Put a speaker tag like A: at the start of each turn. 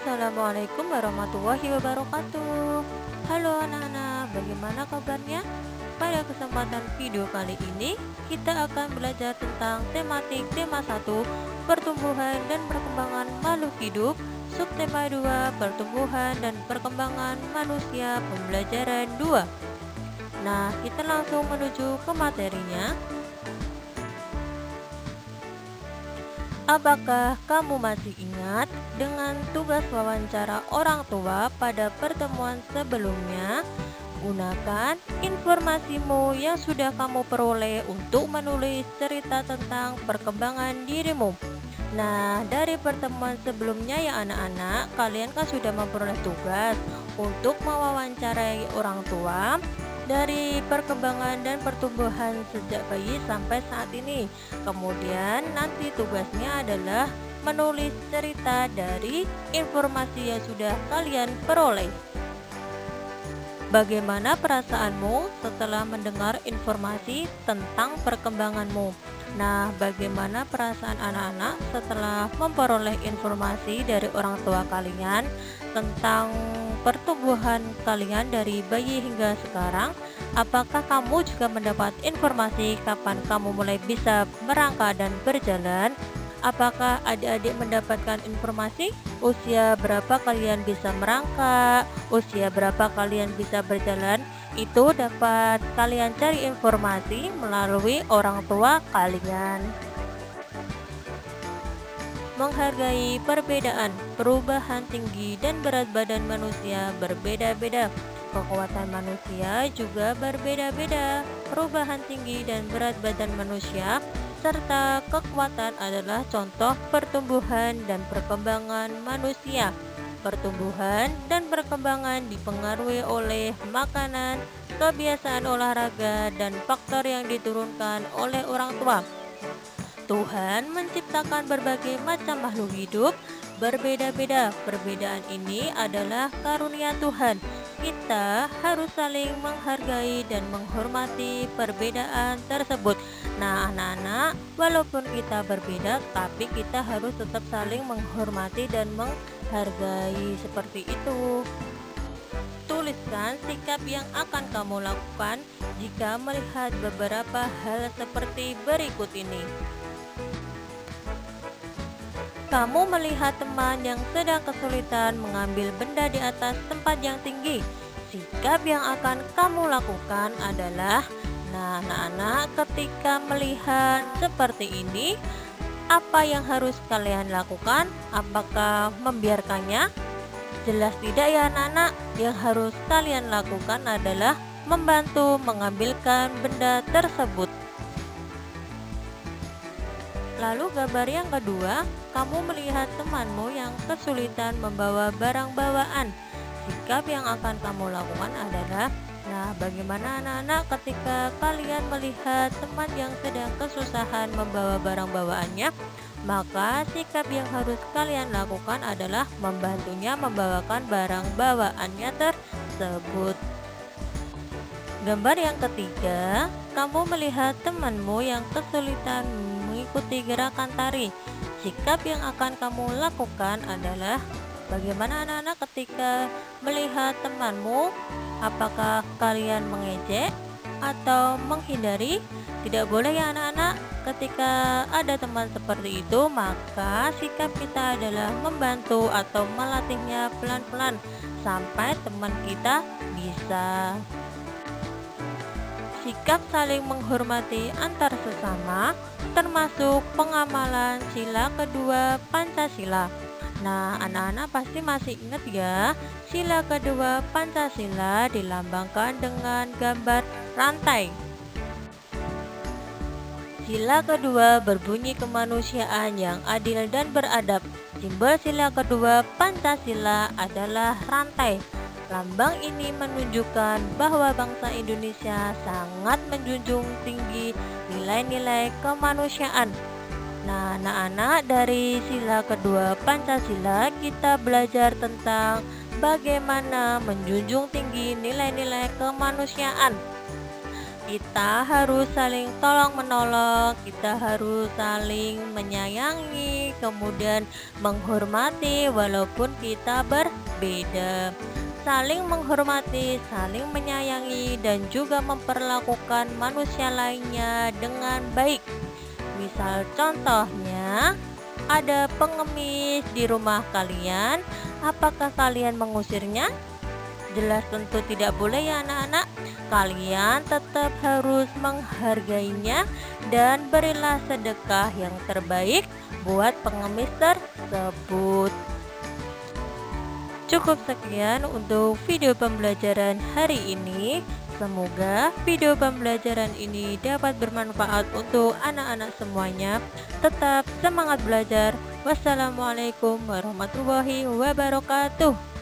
A: Assalamualaikum warahmatullahi wabarakatuh. Halo anak-anak, bagaimana kabarnya? Pada kesempatan video kali ini, kita akan belajar tentang tematik tema 1, pertumbuhan dan perkembangan makhluk hidup, subtema 2, pertumbuhan dan perkembangan manusia, pembelajaran 2. Nah, kita langsung menuju ke materinya. Apakah kamu masih ingat dengan tugas wawancara orang tua pada pertemuan sebelumnya? Gunakan informasimu yang sudah kamu peroleh untuk menulis cerita tentang perkembangan dirimu. Nah, dari pertemuan sebelumnya ya anak-anak, kalian kan sudah memperoleh tugas untuk mewawancarai orang tua dari perkembangan dan pertumbuhan sejak bayi sampai saat ini. Kemudian nanti tugasnya adalah menulis cerita dari informasi yang sudah kalian peroleh. Bagaimana perasaanmu setelah mendengar informasi tentang perkembanganmu? Nah, bagaimana perasaan anak-anak setelah memperoleh informasi dari orang tua kalian tentang pertumbuhan kalian dari bayi hingga sekarang? Apakah kamu juga mendapat informasi kapan kamu mulai bisa merangkak dan berjalan? Apakah adik-adik mendapatkan informasi usia berapa kalian bisa merangkak, usia berapa kalian bisa berjalan? Itu dapat kalian cari informasi melalui orang tua kalian. Menghargai perbedaan, perubahan tinggi dan berat badan manusia berbeda-beda. Kekuatan manusia juga berbeda-beda. Perubahan tinggi dan berat badan manusia serta kekuatan adalah contoh pertumbuhan dan perkembangan manusia. Pertumbuhan dan perkembangan dipengaruhi oleh makanan, kebiasaan olahraga, dan faktor yang diturunkan oleh orang tua. Tuhan menciptakan berbagai macam makhluk hidup berbeda-beda. Perbedaan ini adalah karunia Tuhan. Kita harus saling menghargai dan menghormati perbedaan tersebut. Nah, anak-anak, walaupun kita berbeda, tapi kita harus tetap saling menghormati dan menghargai seperti itu. Tuliskan sikap yang akan kamu lakukan jika melihat beberapa hal seperti berikut ini. Kamu melihat teman yang sedang kesulitan mengambil benda di atas tempat yang tinggi. Sikap yang akan kamu lakukan adalah, nah anak-anak, ketika melihat seperti ini, apa yang harus kalian lakukan? Apakah membiarkannya? Jelas tidak ya anak-anak. Yang harus kalian lakukan adalah membantu mengambilkan benda tersebut. Lalu gambar yang kedua, kamu melihat temanmu yang kesulitan membawa barang bawaan. Sikap yang akan kamu lakukan adalah, nah bagaimana anak-anak ketika kalian melihat teman yang sedang kesusahan membawa barang bawaannya? Maka sikap yang harus kalian lakukan adalah membantunya membawakan barang bawaannya tersebut. Gambar yang ketiga, kamu melihat temanmu yang kesulitan mengikuti gerakan tari. Sikap yang akan kamu lakukan adalah, bagaimana anak-anak ketika melihat temanmu? Apakah kalian mengejek atau menghindari? Tidak boleh ya anak-anak. Ketika ada teman seperti itu, maka sikap kita adalah membantu atau melatihnya pelan-pelan sampai teman kita bisa. Sikap saling menghormati antar sesama termasuk pengamalan sila kedua Pancasila. Nah, anak-anak pasti masih ingat ya, sila kedua Pancasila dilambangkan dengan gambar rantai. Sila kedua berbunyi kemanusiaan yang adil dan beradab. Simbol sila kedua Pancasila adalah rantai. Lambang ini menunjukkan bahwa bangsa Indonesia sangat menjunjung tinggi nilai-nilai kemanusiaan. Nah, anak-anak, dari sila kedua Pancasila kita belajar tentang bagaimana menjunjung tinggi nilai-nilai kemanusiaan. Kita harus saling tolong menolong, kita harus saling menyayangi, kemudian menghormati walaupun kita berbeda. Saling menghormati, saling menyayangi, dan juga memperlakukan manusia lainnya dengan baik. Misal contohnya, ada pengemis di rumah kalian, apakah kalian mengusirnya? Jelas tentu tidak boleh ya anak-anak. Kalian tetap harus menghargainya dan berilah sedekah yang terbaik buat pengemis tersebut. Cukup sekian untuk video pembelajaran hari ini. Semoga video pembelajaran ini dapat bermanfaat untuk anak-anak semuanya. Tetap semangat belajar. Wassalamualaikum warahmatullahi wabarakatuh.